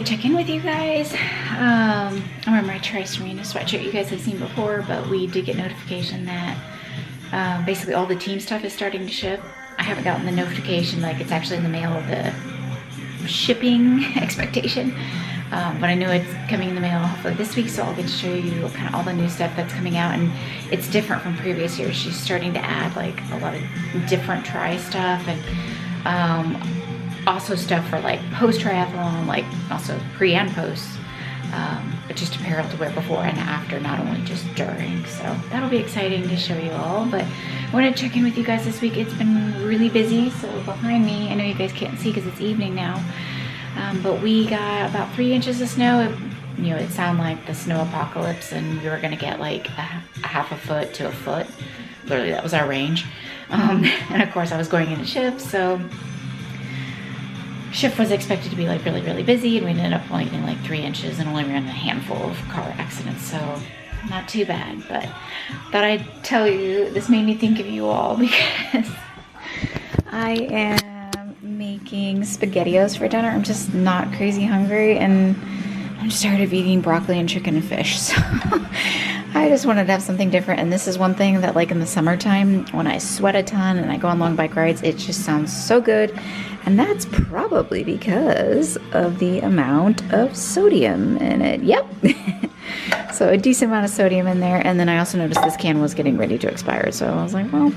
to check in with you guys. I'm wearing my Tri-Serena sweatshirt you guys have seen before, but we did get notification that basically all the team stuff is starting to ship. I haven't gotten the notification like it's actually in the mail of the shipping expectation, but I know it's coming in the mail hopefully this week, so I'll get to show you kind of all the new stuff that's coming out, and it's different from previous years. She's starting to add like a lot of different tri stuff, and also stuff for like post triathlon, like also pre and post, but just apparel to wear before and after, not only just during. So that'll be exciting to show you all. But I want to check in with you guys this week. It's been really busy. So behind me, I know you guys can't see because it's evening now, but we got about 3 inches of snow. It sounded like the snow apocalypse, and we were gonna get like a half a foot to a foot. Literally, that was our range. And of course I was going into shift, so shift was expected to be like really, really busy, and we ended up only getting like 3 inches and only ran a handful of car accidents, so not too bad. But thought I'd tell you, this made me think of you all because I am making SpaghettiOs for dinner. I'm just not crazy hungry, and I'm just tired of eating broccoli and chicken and fish, so I just wanted to have something different. And this is one thing that, like in the summertime when I sweat a ton and I go on long bike rides, it just sounds so good. And that's probably because of the amount of sodium in it. Yep. So a decent amount of sodium in there. And then I also noticed this can was getting ready to expire, so I was like, well,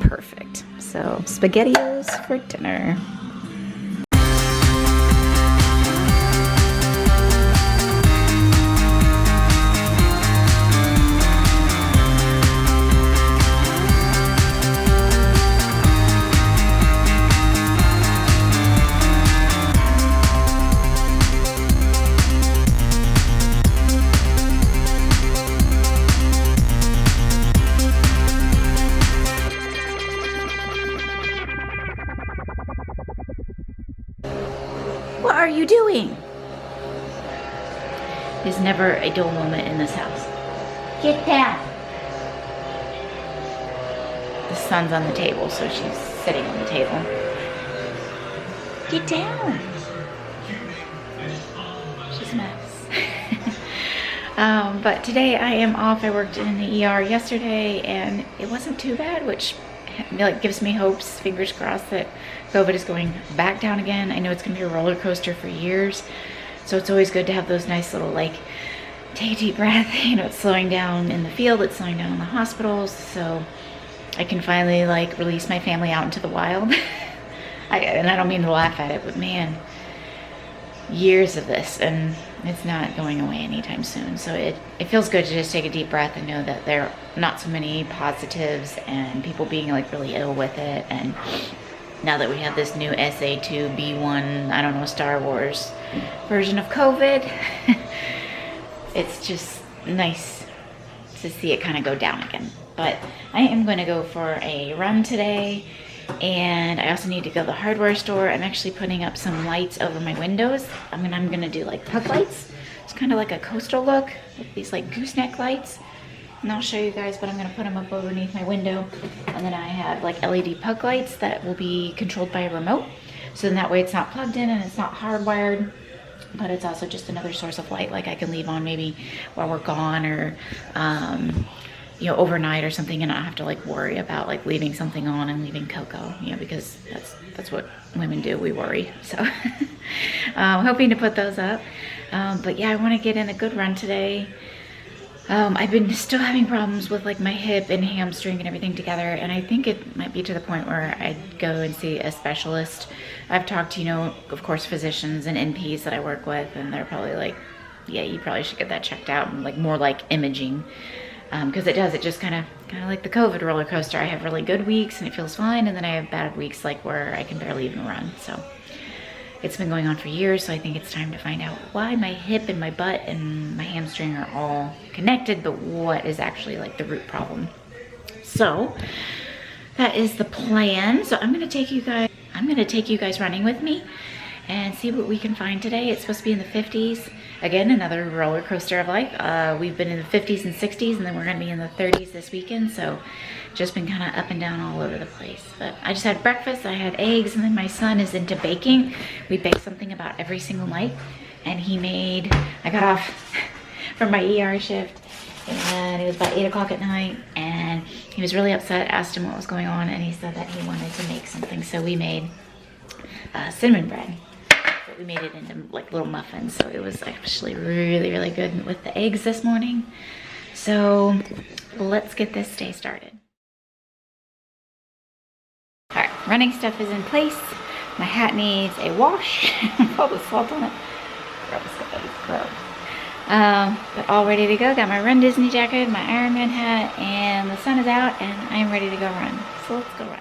perfect. So SpaghettiOs for dinner. What are you doing? There's never a dull moment in this house. Get down. The sun's on the table, so she's sitting on the table. Get down. She's a mess. But today I am off. I worked in the ER yesterday, and it wasn't too bad, which gives me hopes, fingers crossed, that COVID is going back down again. I know it's gonna be a roller coaster for years, so it's always good to have those nice little take a deep breath. It's slowing down in the field, it's slowing down in the hospitals, so I can finally release my family out into the wild. And I don't mean to laugh at it, but man, years of this, and it's not going away anytime soon. So it feels good to just take a deep breath and know that there are not so many positives and people being really ill with it. And now that we have this new SA2B1, I don't know, Star Wars version of COVID, it's just nice to see it kind of go down again. But I am going to go for a run today, and I also need to go to the hardware store. I'm actually putting up some lights over my windows. I'm gonna do puck lights. It's kind of like a coastal look with these gooseneck lights. And I'll show you guys, but I'm gonna put them up underneath my window. And then I have LED puck lights that will be controlled by a remote. So then that way it's not plugged in and it's not hardwired, but it's also just another source of light I can leave on maybe while we're gone, or overnight or something, and not have to worry about leaving something on and leaving Coco, because that's what women do, we worry. So hoping to put those up. But yeah, I want to get in a good run today. I've been still having problems with my hip and hamstring and everything together, and I think it might be to the point where I'd go and see a specialist. I've talked to, of course, physicians and NPs that I work with, and they're probably yeah, you probably should get that checked out, and more imaging. Because it just kind of like the COVID roller coaster. I have really good weeks and it feels fine, and then I have bad weeks where I can barely even run. So it's been going on for years, so I think it's time to find out why my hip and my butt and my hamstring are all connected, but what is actually the root problem. So that is the plan. So I'm gonna take you guys running with me and see what we can find today. It's supposed to be in the 50s. Again, another roller coaster of life. We've been in the 50s and 60s, and then we're gonna be in the 30s this weekend. So just been kind of up and down all over the place. But I just had breakfast, I had eggs, and then my son is into baking. We bake something about every single night. and I got off from my ER shift, and it was about 8 o'clock at night, and he was really upset. Asked him what was going on, and he said that he wanted to make something, so we made cinnamon bread. But we made it into like little muffins, so it was actually really, really good with the eggs this morning. So let's get this day started. All right, running stuff is in place. My hat needs a wash. All the salt on it. Gross, guys, gross. But all ready to go. Got my Run Disney jacket, my Iron Man hat, and the sun is out, and I am ready to go run. So let's go run.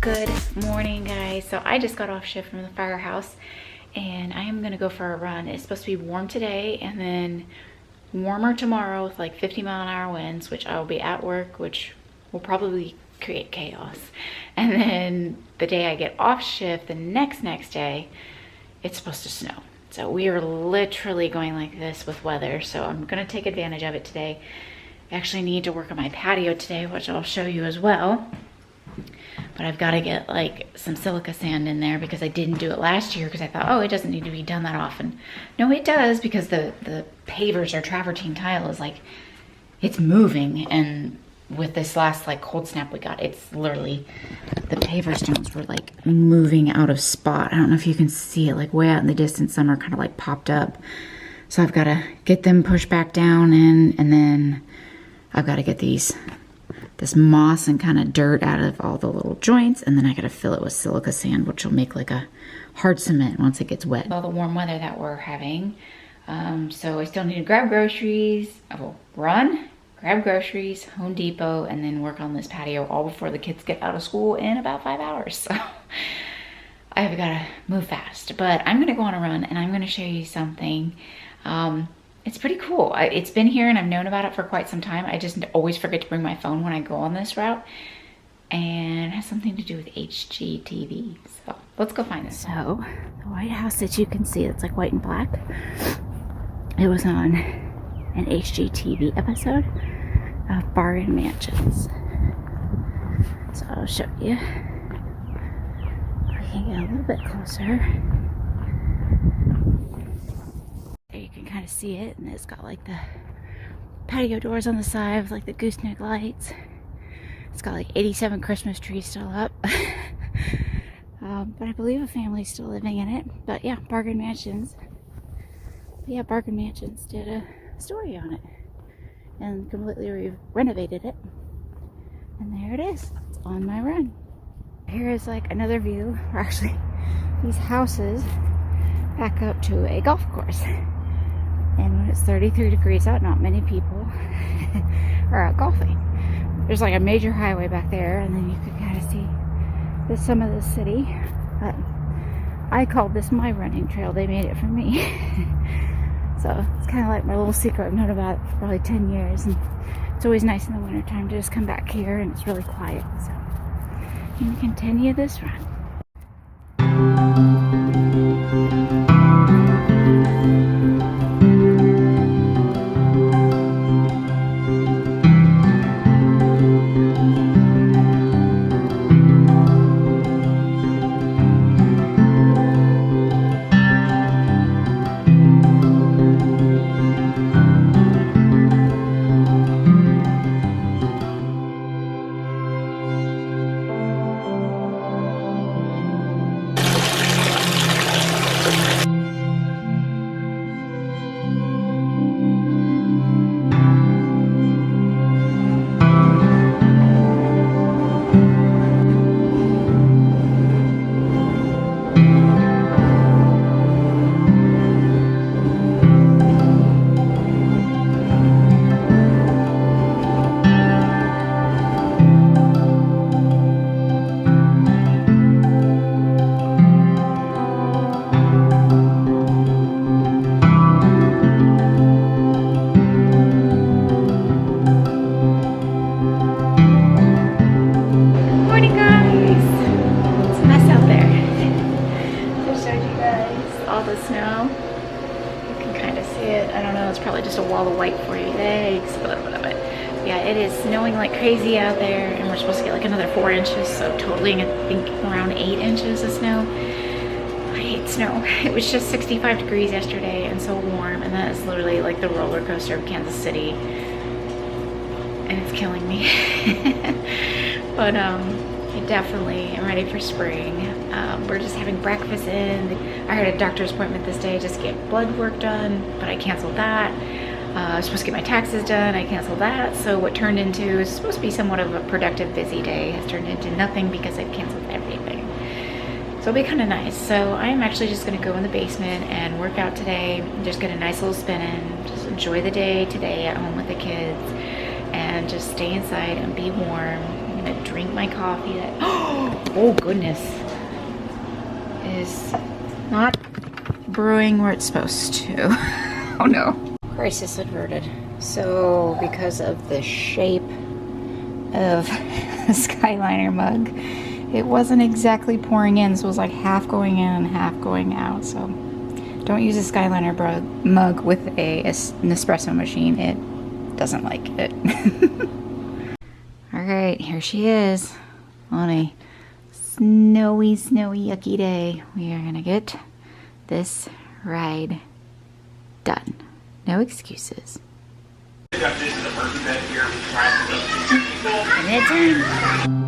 Good morning, guys. So I just got off shift from the firehouse, and I am gonna go for a run. It's supposed to be warm today and then warmer tomorrow with like 50-mile-an-hour winds, which I will be at work, which will probably create chaos. And then the day I get off shift, the next day, it's supposed to snow. So we are literally going like this with weather. So I'm gonna take advantage of it today. I actually need to work on my patio today, which I'll show you as well. But I've got to get like some silica sand in there because I didn't do it last year because I thought, oh, it doesn't need to be done that often. No, it does, because the pavers or travertine tile is like, it's moving. And with this last like cold snap we got, it's literally, the paver stones were like moving out of spot. I don't know if you can see it, like way out in the distance, some are kind of like popped up. So I've got to get them pushed back down in, and then I've got to get this moss and kind of dirt out of all the little joints, and then I gotta fill it with silica sand, which will make like a hard cement once it gets wet. All the warm weather that we're having, so I still need to grab groceries. I will run, grab groceries, Home Depot, and then work on this patio all before the kids get out of school in about 5 hours. So I've got to move fast, but I'm gonna go on a run, and I'm gonna show you something. It's pretty cool. It's been here and I've known about it for quite some time. I just always forget to bring my phone when I go on this route. And it has something to do with HGTV. So let's go find this. So the White House that you can see, it's like white and black. It was on an HGTV episode of Bargain Mansions. So I'll show you. We can get a little bit closer. You can kind of see it, and it's got like the patio doors on the side with like the gooseneck lights. It's got like 87 Christmas trees still up. But I believe a family's still living in it. But yeah, Bargain Mansions. But yeah, Bargain Mansions did a story on it and completely renovated it. And there it is. It's on my run. Here is like another view, or actually these houses back up to a golf course. And when it's 33 degrees out, not many people are out golfing. There's like a major highway back there, and then you can kind of see some of the city. But I called this my running trail. They made it for me. So it's kind of like my little secret. I've known about it for probably 10 years. And it's always nice in the wintertime to just come back here, and it's really quiet. So you can continue this run. guys, all the snow. You can kind of see it. I don't know, it's probably just a wall of white for you. Thanks. But yeah, it is snowing like crazy out there, and we're supposed to get like another 4 inches, so totally I think around 8 inches of snow. I hate snow. It was just 65 degrees yesterday and so warm, and that is literally like the roller coaster of Kansas City, and it's killing me. But I definitely am ready for spring. We're just having breakfast in. I had a doctor's appointment this day just to get blood work done, but I canceled that. I was supposed to get my taxes done. I canceled that. So what turned into is supposed to be somewhat of a productive, busy day has turned into nothing because I've canceled everything. So it'll be kind of nice. So I'm actually just going to go in the basement and work out today. Just get a nice little spin in. Just enjoy the day today at home with the kids, and just stay inside and be warm. I'm going to drink my coffee that, oh goodness, is not brewing where it's supposed to. Oh no. Crisis averted. So because of the shape of the Skyliner mug, it wasn't exactly pouring in, so it was like half going in and half going out. So don't use a Skyliner mug with an espresso machine. It doesn't like it. All right, here she is on a snowy, yucky day. We are gonna get this ride done. No excuses. And it's in.